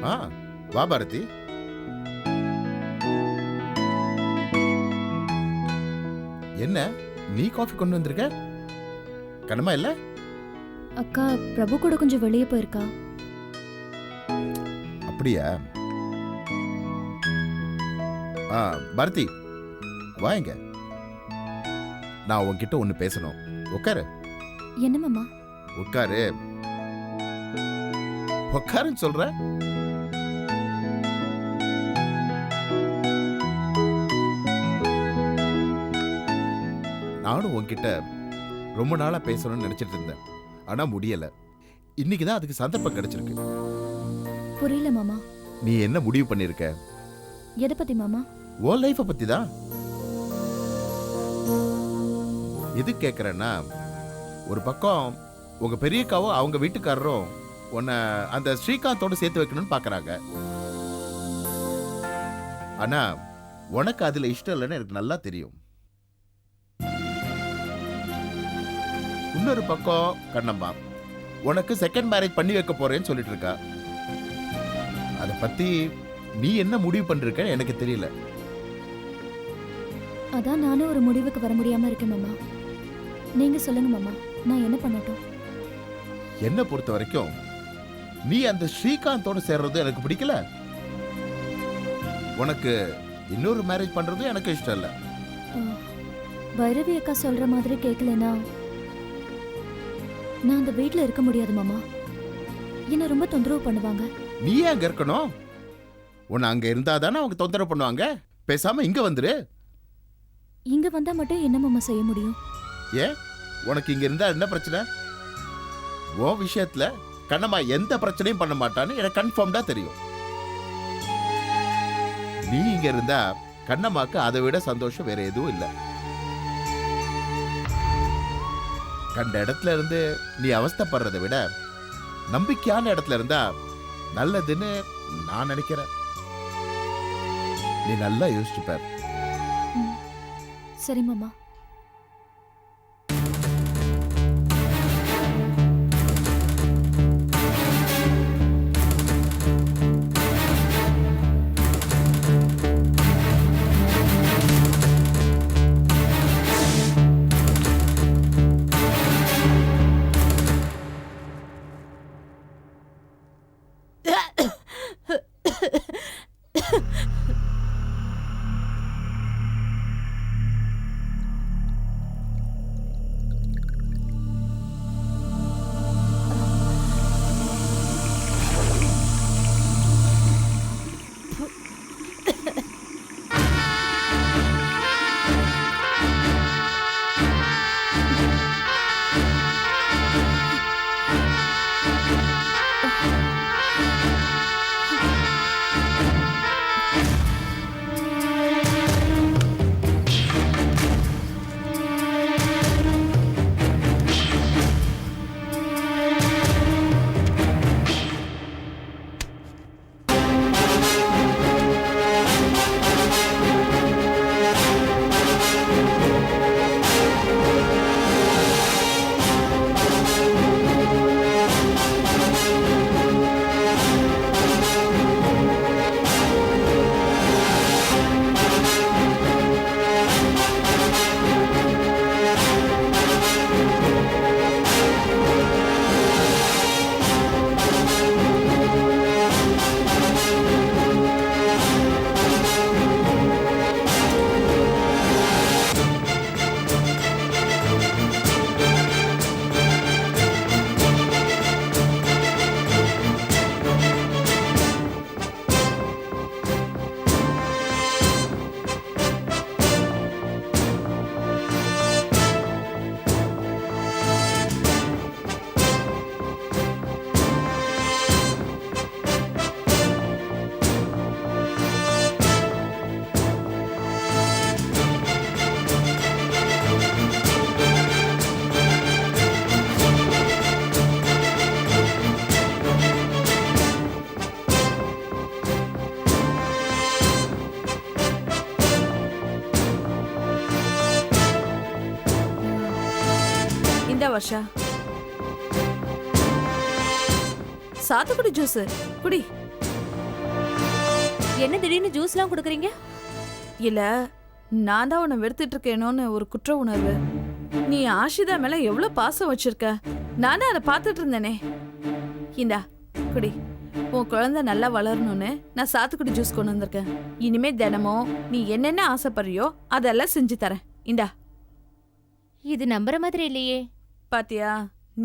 ஆ வா பாரதி. என்ன நீ காஃபி கொண்டு வந்திருக்க? கண்ணம்மா இல்ல? அக்கா பிரபு கூட கொஞ்சம் வெளியே போயிருக்கா. அப்படியா? பாரதி வா இங்க. நான் உன்கிட்ட ஒண்ணு பேசணும். உட்காரு. என்ன மாமா? உட்காரு. உட்காருன்னு சொல்ற. நானும் உன்கிட்ட ரொம்ப நாளா பேசணும்னு நினைச்சிட்டு இருந்தேன். ஆனா முடியல. இன்னைக்குதான் அதுக்கு சந்தர்ப்பம் கிடைச்சிருக்கு. புரியல மாமா. நீ என்ன முடிவு பண்ணிருக்க? எதை பத்தி மாமா? உன் லைஃப பத்தி தான். எது கேக்குறேன்னா, ஒரு பக்கம் உங்க பெரியக்காவும் அவங்க வீட்டுக்காரரும் உன்னை அந்த ஸ்ரீகாந்தோட சேர்த்து வைக்கணும்னு பாக்குறாங்க. ஆனா உனக்கு அதுல இஷ்டம் இல்லைன்னு எனக்கு நல்லா தெரியும். இன்னொரு பக்கம் கண்ணம்மா உனக்கு செகண்ட் மேரேஜ் பண்ணி வைக்க போறேன்னு சொல்லிட்டு இருக்கா. அத பத்தி நீ என்ன முடிவு பண்றிருக்க எனக்கு தெரியல. அதான் நானும் ஒரு முடிவுக்கு வர முடியாம இருக்கேன் மாமா. நீங்க சொல்லுங்க மாமா, நான் என்ன பண்ணட்டும்? என்ன பொறுத்த வரைக்கும் நீ அந்த ஸ்ரீகாந்தோட சேர்றது எனக்கு பிடிக்கல. உனக்கு இன்னொரு மேரேஜ் பண்றது எனக்கு இஷ்டம் இல்ல. பைரவி அக்கா சொல்ற மாதிரி கேட்கலனா நான் அந்த வீட்ல இருக்க முடியாது மாமா. என்ன ரொம்ப தொந்தரவு பண்ணுவாங்க. நீ அங்க இருக்கணும். உன்னை அங்க இருந்தாதானே அவங்க தொந்தரவு பண்ணுவாங்க. பேசாம இங்க வந்துரு. இங்க வந்தா மட்டும் என்ன மாமா செய்ய முடியும்? ஏன் உனக்கு இங்க இருந்தா என்ன பிரச்சனை? உன் விஷயத்துல கண்ணம்மா எந்த பிரச்சனையும் பண்ண மாட்டான்னு எனக்கு கன்ஃபார்ம்டா தெரியும். நீ இங்க இருந்தா கண்ணம்மாக்கு அதை விட சந்தோஷம் வேற எதுவும் இல்லை. கண்ட இடத்துல இருந்து நீ அவஸ்தைப்படுறதை விட நம்பிக்கையான இடத்துல இருந்தா நல்லதுன்னு நான் நினைக்கிறேன். நீ நல்லா யோசிச்சுப்பார். சரி மாமா. வர்ஷா, சாத்துக்குடி ஜூஸ் குடி. என்ன திடீர்னு ஜூஸ்லாம் குடுக்குறீங்க? இல்ல, நான் தான் உன்னை வெறுத்துட்டு இருக்கேனோன்னு ஒரு குற்ற உணர்வு. நீ ஆஷிதா மேல எவ்வளவு பாசம் வச்சிருக்க, நானே அதை பார்த்துட்டு இருந்தேனே. இந்தா குடி. உன் குழந்தை நல்லா வளரணும்னு நான் சாத்துக்குடி ஜூஸ் கொண்டு வந்திருக்கேன். இனிமே தினமும் நீ என்னென்ன ஆசைப்படுறியோ அதெல்லாம் செஞ்சு தரேன். இந்தா. இது நம்புற மாதிரி இல்லையே. பாத்தியா,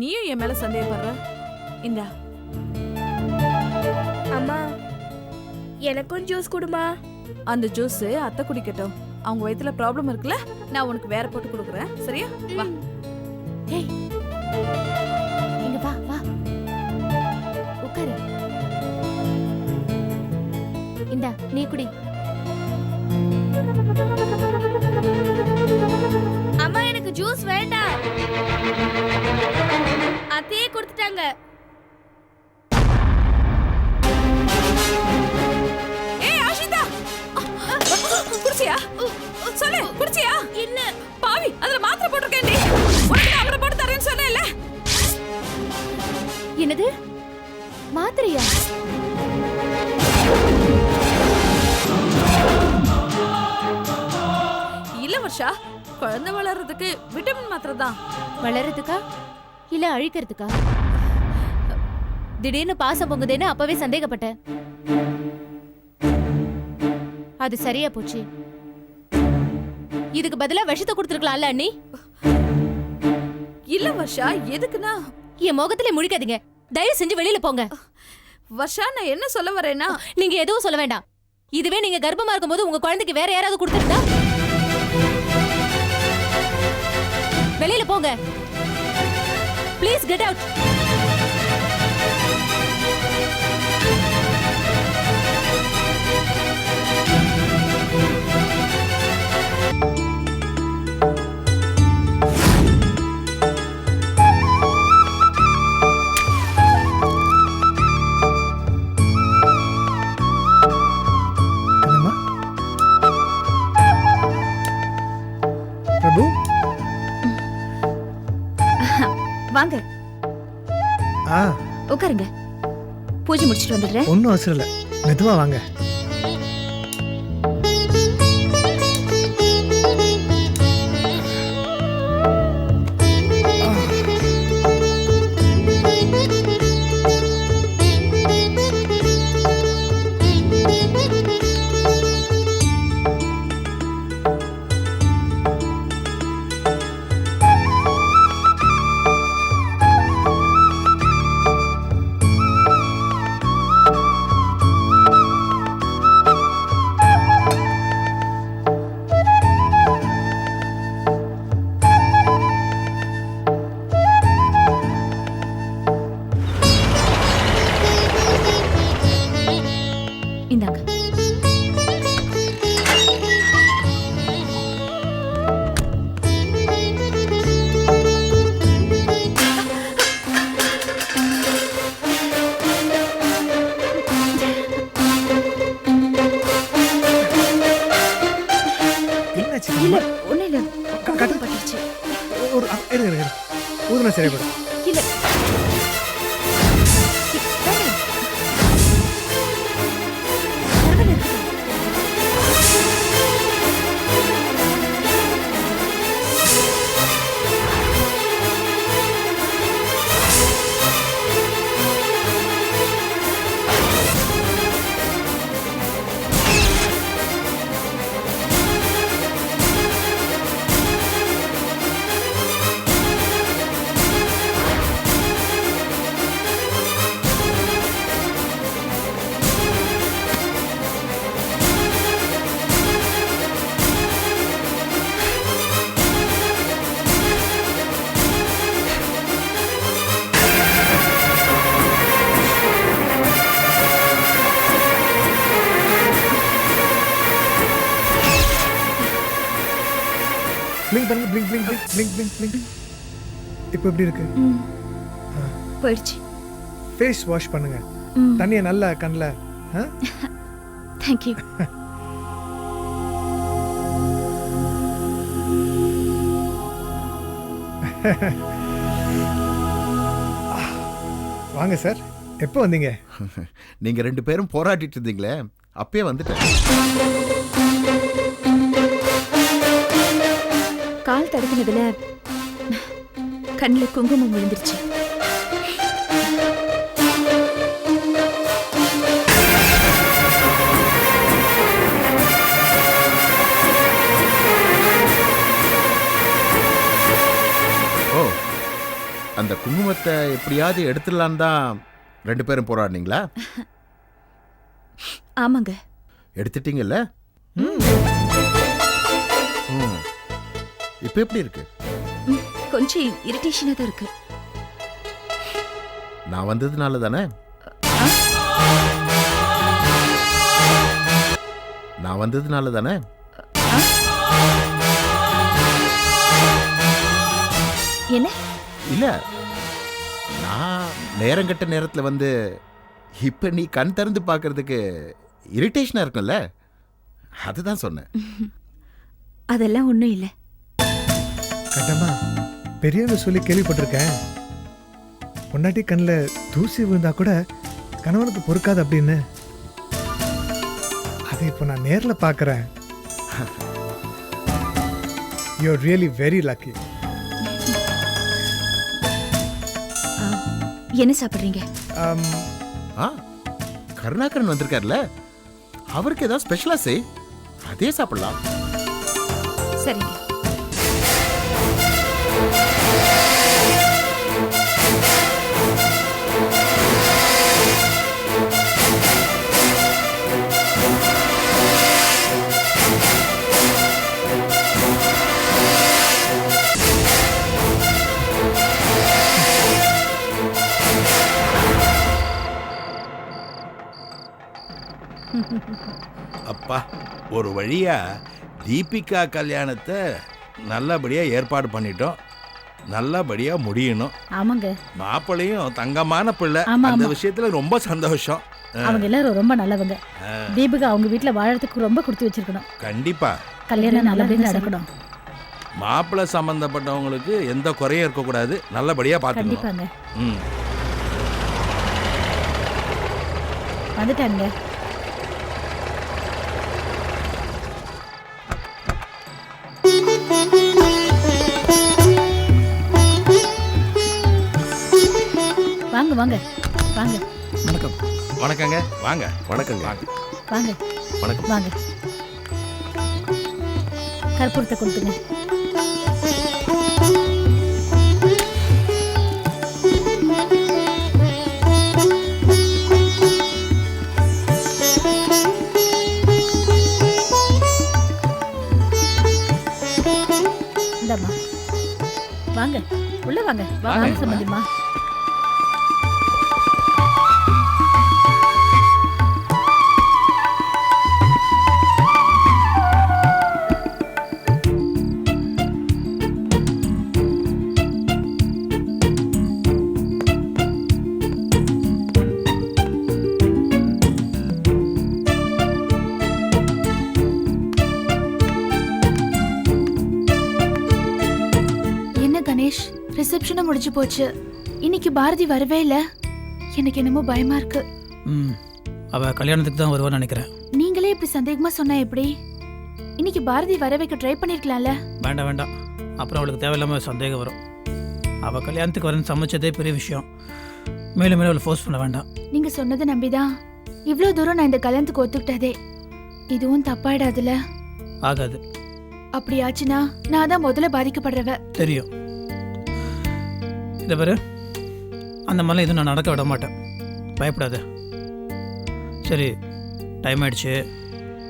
நீயும் என் மேல சந்தேகப்படுற. இந்தா. அம்மா, எனக்கும் ஜூஸ் கொடுமா. அந்த ஜூஸ் அத்தை குடிக்கட்டும். அவங்க வயித்துல ப்ராப்ளம் இருக்குல்ல, நான் உனக்கு வேற போட்டு கொடுக்குறேன். சரியா? வா. ஏய், இங்க வா வா, உட்காரு. இந்தா நீ குடி. அம்மா, எனக்கு ஜூஸ் வேண்டாம். அத்தையே கொடுத்துட்டாங்க. ஏய் ஆஷிதா, குடிச்சியா? சொல்லு, குடிச்சியா? இல்ல பாவி, அதுல மாத்திரை போட்டுருக்கேன்டி. உனக்கு நான் அப்புறம் போட்டு தரேன்னு சொன்னேன்ல. என்னது மாத்திரையா? இல்ல வர்ஷா, குழந்தை வளர்றதுக்கு விட்டமின் மாத்திரை தான். வளர்றதுக்கா இல்ல அழிக்கிறதுக்கா? திடீர்னு பாசம் பொங்குதேன்னு அப்பவே சந்தேகப்பட்டேன். அது சரியா போச்சு. இதுக்கு பதிலா விஷத்தை கொடுத்துருக்கலாம்ல அண்ணி. இல்ல வர்ஷா, எதுக்குன்னா என் முகத்துல முழிக்காதீங்க. தயவு செஞ்சு வெளியில போங்க. வர்ஷா, நான் என்ன சொல்ல வரேன்னா, நீங்க எதுவும் சொல்ல வேண்டாம். இதுவே நீங்க கர்ப்பமா இருக்கும்போது உங்க குழந்தைக்கு வேற யாராவது கொடுத்துருந்தா? வெளியில போங்க. Please get out. என்னம்மா? பிரபு, வாங்க ஆ உட்காருங்க. பூஜை முடிச்சிட்டு வந்துடுறேன். ஒன்றும் அவசரம் இல்லை, மெதுவா வாங்க. இந்தாங்க. என்னாச்சு? இல்ல ஒண்ணு இல்ல, கட்டு. பட்டுருச்சு. ஒரு இருங்க, ஊதுனா சரியாப்படும். இல்ல பிளிங்க் பண்ணுங்க, blink blink blink blink blink. இப்போ எப்படி இருக்கு? போயிடுச்சு. ஃபேஸ் வாஷ் பண்ணுங்க. தண்ணியை நல்லா கண்ணில். தேங்க்யூ. வாங்க சார், எப்போ வந்தீங்க? நீங்க ரெண்டு பேரும் போராடிட்டு இருந்தீங்களே, அப்பயே வந்துட்டேன். கால் தடுக்கினதுல கண்ணில் குங்குமம் விழுந்துருச்சு. ஓ, அந்த குங்குமத்தை எப்படியாவது எடுத்துடலான்னு தான் 2 பேரும் போராடினீங்களா? ஆமாங்க. எடுத்துட்டீங்கல்ல? இப்போ எப்படி இருக்கு? கொஞ்சம் இரிட்டேஷனா தான் இருக்கு. நான் வந்ததுனால தானே? நான் வந்ததுனால தானே? என்ன? இல்ல, நான் நேரங்கட்ட நேரத்துல வந்து இப்ப நீ கண் திறந்து பார்க்கிறதுக்கு இரிட்டேஷனா இருக்கும்ல, அதுதான் சொன்னேன். அதெல்லாம் ஒண்ணும் இல்ல. கட்டம்மா, பெரியவங்க சொல்லி கேள்விப்பட்டிருக்கேன், பொண்டாட்டி கண்ணில் தூசி விழுந்தா கூட கணவனுக்கு பொறுக்காது அப்படின்னு. அதை இப்போ நான் நேரில் பார்க்குறேன். You are really very lucky. என்ன சாப்பிடுறீங்க? ஆ, கருணாகரன் வந்திருக்காருல, அவருக்கு ஏதாவது ஸ்பெஷலா செய், அதே சாப்பிடலாம். சரிங்க. அப்பா, ஒரு வழியா தீபிகா கல்யாணத்தை நல்லபடியா ஏற்பாடு பண்ணிட்டோம். நல்லபடியா முடியணும். ஆமாங்க. மாப்பிள்ளையும் தங்கமான பிள்ளை, ஆமா, அந்த ஆமா. விஷயத்துல ரொம்ப சந்தோஷம். அவங்க எல்லாரும் ரொம்ப நல்லவங்க. தீபிகா அவங்க வீட்ல வாழறதுக்கு ரொம்ப கொடுத்து வச்சிருக்கணும். கண்டிப்பா கல்யாணம் நல்லபடியா நடக்கணும். மாப்பிள்ளை சம்பந்தப்பட்டவங்களுக்கு எந்த குறையும் இருக்கக்கூடாது, நல்லபடியா பார்த்துக்கணும். கண்டிப்பாங்க. ம். வந்துட்டாங்க. வாங்க வாங்க வாங்க. வணக்கம். வணக்கங்க. வாங்க. வணக்கங்க. வாங்க வணக்கம். வாங்க. கற்பூரத்தை கொடுத்துங்க. இந்தாம்மா. வாங்க உள்ள வாங்க. வாங்க சம்பந்திமா. கணேஷ், ரிசப்ஷனும் முடிஞ்சு போச்சு. இன்னைக்கு பாரதி வரவே இல்ல. எனக்கு என்னமோ பயமா இருக்கு. அவ கல்யாணத்துக்கு தான் வருவான்னு நினைக்கிறேன். நீங்களே இப்படி சந்தேகமா சொன்னா எப்படி? இன்னைக்கு பாரதி வர வைக்க ட்ரை பண்ணிருக்கலாம்ல. வேண்டாம் வேண்டாம், அப்புறம் அவளுக்கு தேவையில்லாம சந்தேகம் வரும். அவ கல்யாணத்துக்கு வரேன்னு சமைச்சதே பெரிய விஷயம். மேலும் மேலும் அவளை ஃபோர்ஸ் பண்ண வேண்டாம். நீங்க சொன்னதை நம்பிதான் இவ்ளோ தூரம் நான் இந்த கல்யாணத்துக்கு ஒத்துக்கிட்டதே. இதுவும் தப்பாயிடாதுல? ஆகாது. அப்படி ஆச்சுன்னா நான் தான் முதல்ல பாதிக்கப்படுறவ. தெரியும். இதை பாரு, அந்த மாதிரிலாம் எதுவும் நான் நடக்க விட மாட்டேன். பயப்படாத. சரி, டைம் ஆயிடுச்சு.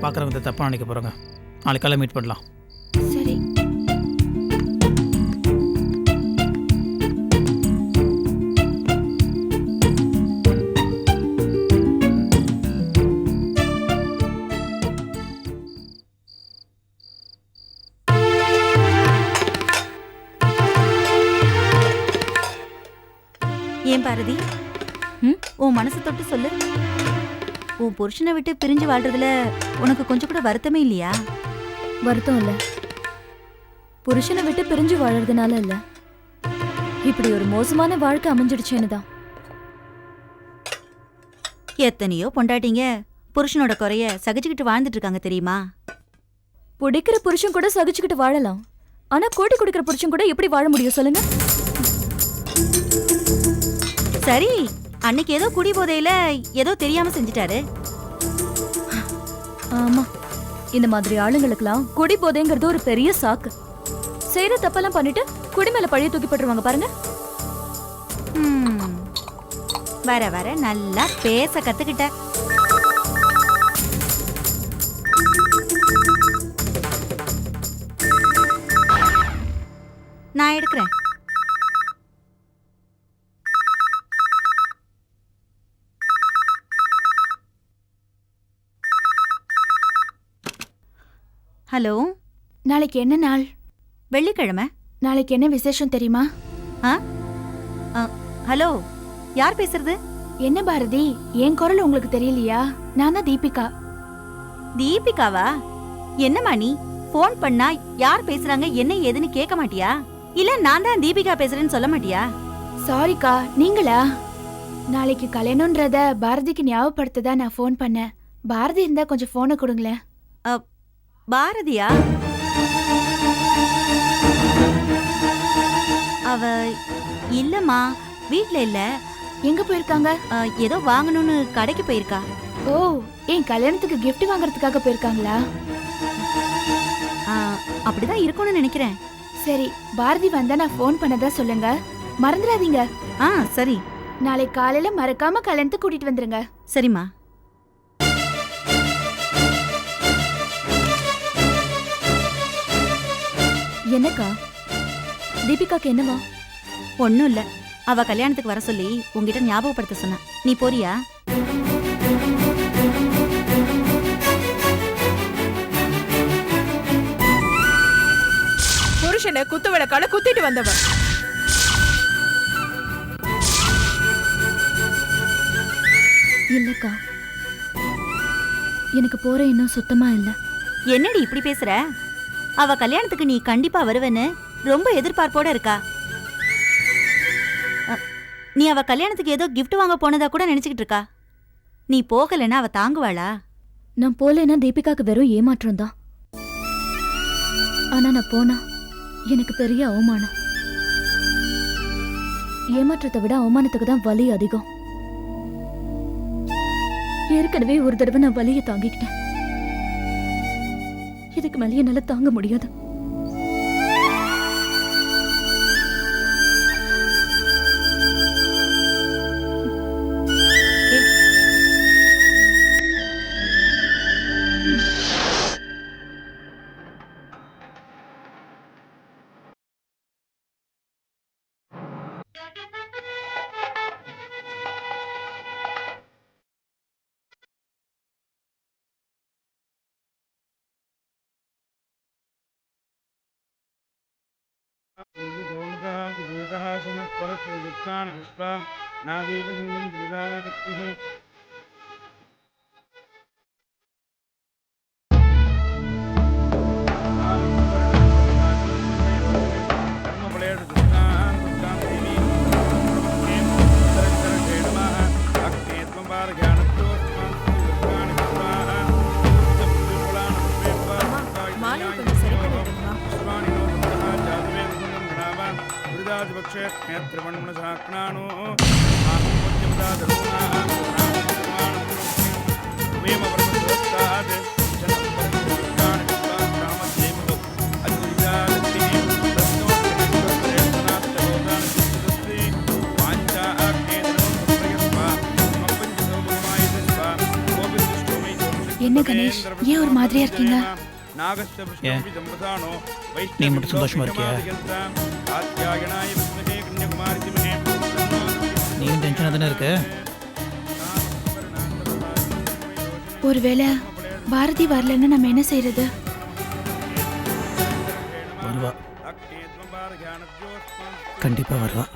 பார்க்குறவங்க தப்பாக நினைக்க போகிறாங்க. நாளைக்கு காலை மீட் பண்ணலாம். சரி. ஏன் பாரதி, உன் மனசை தொட்டு சொல்லு. உன் புருஷனை விட்டு பிரிஞ்சு வாழ்றதுல உனக்கு கொஞ்சம் கூட வருத்தமே இல்லையா? வருத்தம் இல்ல, புருஷனை விட்டு பிரிஞ்சு வாழறதுனால இல்ல, இப்படி ஒரு மோசமான வாழ்க்கை அமைஞ்சிடுச்சேன்னு தான். எத்தனையோ பொண்டாட்டிங்க புருஷனோட குறைய சகிச்சுக்கிட்டு வாழ்ந்துட்டு இருக்காங்க தெரியுமா? பிடிக்கிற புருஷன் கூட சகிச்சுக்கிட்டு வாழலாம், ஆனா கோடி குடிக்கிற புருஷன் கூட எப்படி வாழ முடியும் சொல்லுங்க? சரி, அன்னைக்கு ஏதோ குடி போதையில ஏதோ தெரியாம செஞ்சிட்டாரு. ஆமா, இந்த மாதிரி ஆளுங்களுக்கெல்லாம் குடி போதைங்கிறது ஒரு பெரிய சாக்கு. செய்யற தப்பெல்லாம் பண்ணிட்டு குடி மேல பழைய தூக்கி போட்டுருவாங்க பாருங்க. வர வர நல்லா பேச கத்துக்கிட்ட. நான் எடுக்கிறேன். ஹலோ, நாளைக்கு என்ன நாள்? வெள்ளிக்கிழமை. நாளைக்கு என்ன விசேஷம் தெரியுமா? ஹலோ, யார் பேசுறது? என்ன பாரதி, என் குரல் உங்களுக்கு தெரியலையா? நான் தான் தீபிகா. தீபிகாவா? என்னம்மா நீ ஃபோன் பண்ணா யார் பேசுறாங்க என்ன ஏதுன்னு கேட்க மாட்டியா? இல்ல நான் தான் தீபிகா பேசுறேன்னு சொல்ல மாட்டியா? சாரிக்கா, நீங்களா? நாளைக்கு கல்யாணம்ன்றத பாரதிக்கு ஞாபகப்படுத்ததா நான் ஃபோன் பண்ணேன். பாரதி இருந்தா கொஞ்சம் ஃபோனை கொடுங்களேன். பாரதியா? அவ இல்லம்மா, வீட்ல இல்ல. எங்க போயிருக்காங்க? ஏதோ வாங்கணும்னு கடைக்கு போயிருக்கா. ஓ, என் கல்யாணத்துக்கு gift வாங்குறதுக்காக போயிருக்காங்களா? அப்படிதான் இருக்கும்னு நினைக்கிறேன். சரி, பாரதி வந்தா நான் ஃபோன் பண்ணதா சொல்லுங்க, மறந்துடாதீங்க. சரி. நாளை காலையில மறக்காம கல்யாணத்துக்கு கூட்டிட்டு வந்துருங்க. சரிம்மா. என்னக்கா, தீபிகாக்கு என்னவா? ஒண்ணும் இல்ல, அவ கல்யாணத்துக்கு வர சொல்லி உங்ககிட்ட ஞாபகப்படுத்த சொன்னா. நீ போறியா? புருஷனை குத்து விளக்கால குத்திட்டு வந்தவன். இல்லக்கா, எனக்கு போற இன்னும் சுத்தமா இல்ல. என்னடி இப்படி பேசுற? அவ கல்யாணத்துக்கு நீ கண்டிப்பா வருவேன்னு ரொம்ப எதிர்பார்ப்போட இருக்கா. நீ அவ கல்யாணத்துக்கு ஏதோ gift வாங்க போனதா கூட நினைச்சுக்கிட்டு இருக்கா. நீ போகலன்னா அவ தாங்குவாளா? நான் போலேன்னா தீபிகாக்கு வெறும் ஏமாற்றம் தான். ஆனா நான் போனா எனக்கு பெரிய அவமானம். ஏமாற்றத்தை விட அவமானத்துக்கு தான் வலி அதிகம். ஏற்கனவே ஒரு தடவை நான் வலியை தாங்கிக்கிட்டேன். இதுக்கு மேலே என்னால தாங்க முடியாது. என்ன கணேஷ், ஏன் ஒரு மாதிரியா இருக்கீங்க? நீ மட்டும் சந்தோஷமா இருக்கியா? நீயும் டென்ஷனாக தானே இருக்க? ஒருவேளை பாரதி வரலன்னா நம்ம என்ன செய்யறது? வருவா, கண்டிப்பா வருவா.